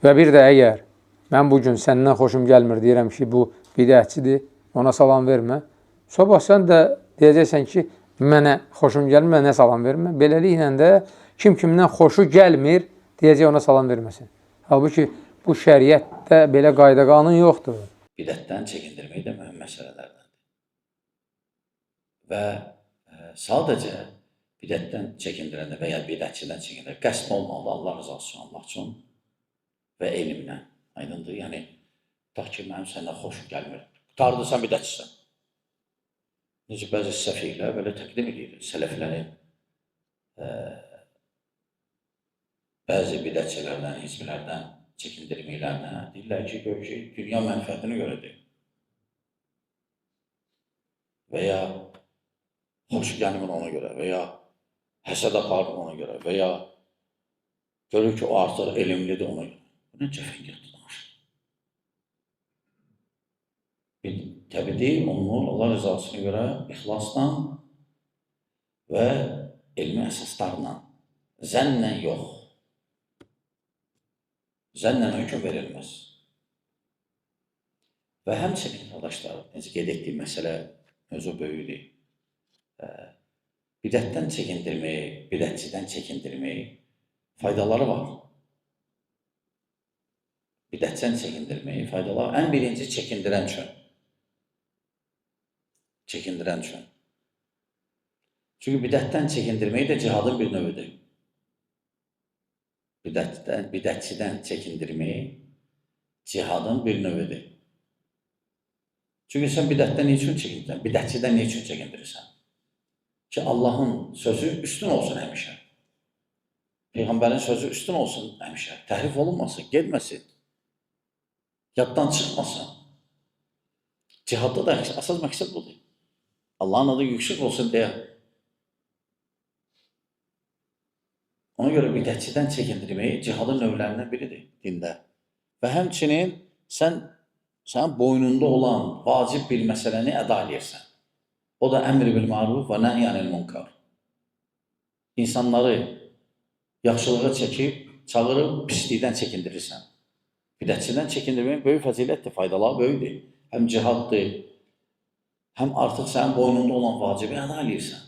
Və bir də əgər mən bugün səndən xoşum gəlmir, deyirəm ki, bu bidətçidir, ona salam vermə. Sabah sən də deyəcəksən ki, mənə xoşum gəlmir, mənə salam vermə. Beləliklə də kim kimdən xoşu gəlmir, deyəcək ona salam verməsin. Halbuki bu şəriətdə belə qayda qanun yoxdur. Bidətdən çəkindirmək də mühüm məsələlərdəndir. Və sadəcə bidətdən çəkindirəndə və ya bidətçidən çəkindirəndə qəsd olmalı, Allah rızası üçün, Allah üçün və elmlə. Aydındır. Yəni, tutaq ki, mənim səndən xoşum gəlmir. Qutardı, sən bidətçisən. Necə bəzi səfihlər belə təqdim edir, sələflərin bəzi bidətçilərdən, hizmlərdən çəkindirməklərinə deyirlər ki, gör ki, dünya mənfəətinə görədir. Və ya xoş gəlmir ona görə, və ya həsəd aparır ona görə, və ya görür ki, o artıq elmlidir ona görə. Bu nə cəfəngətdir danışır. Təbii deyil, onu Allah rızasına görə ixlasla və elmi əsaslarla, zənnlə yox. Zənnlə hökm verilməz. Və həmçinin, qardaşlar, necə qeyd etdiyim məsələ mövzu böyükdür. Bidətdən çəkindirmək, bidətçidən çəkindirmək faydaları var. Bidətçidən çəkindirmək faydaları ən birinci çəkindirən üçün. Çəkindirən üçün. Çünki bidətdən çəkindirmək də cihadın bir növüdür. Bidətçidən çəkindirmək cihadın bir növüdür. Çünki sən bidətdən niçin çəkindirsən? Bidətçidən niçin çəkindirirsən? Ki, Allahın sözü üstün olsun həmişə. Peyğəmbərin sözü üstün olsun həmişə. Təhrif olunmasın, getməsin. Yaddan çıxmasın. Cihadda da əsas məqsəd budur. Allahın adı yüksək olsun deyə. Ona görə bidətçidən çəkindirmək cihadın növlərindən biridir dində. Və həmçinin sənin boynunda olan vacib bir məsələni əda edirsən. O da əmr bil məruf və nəhy anil munkar. İnsanları yaxşılığa çəkib, çağırıb pislikdən çəkindirirsən. Bidətçidən çəkindirmək böyük fəzilətdir, faydaları böyükdür. Həm cihaddır, həm artıq sənin boynunda olan vacibi əda edirsən.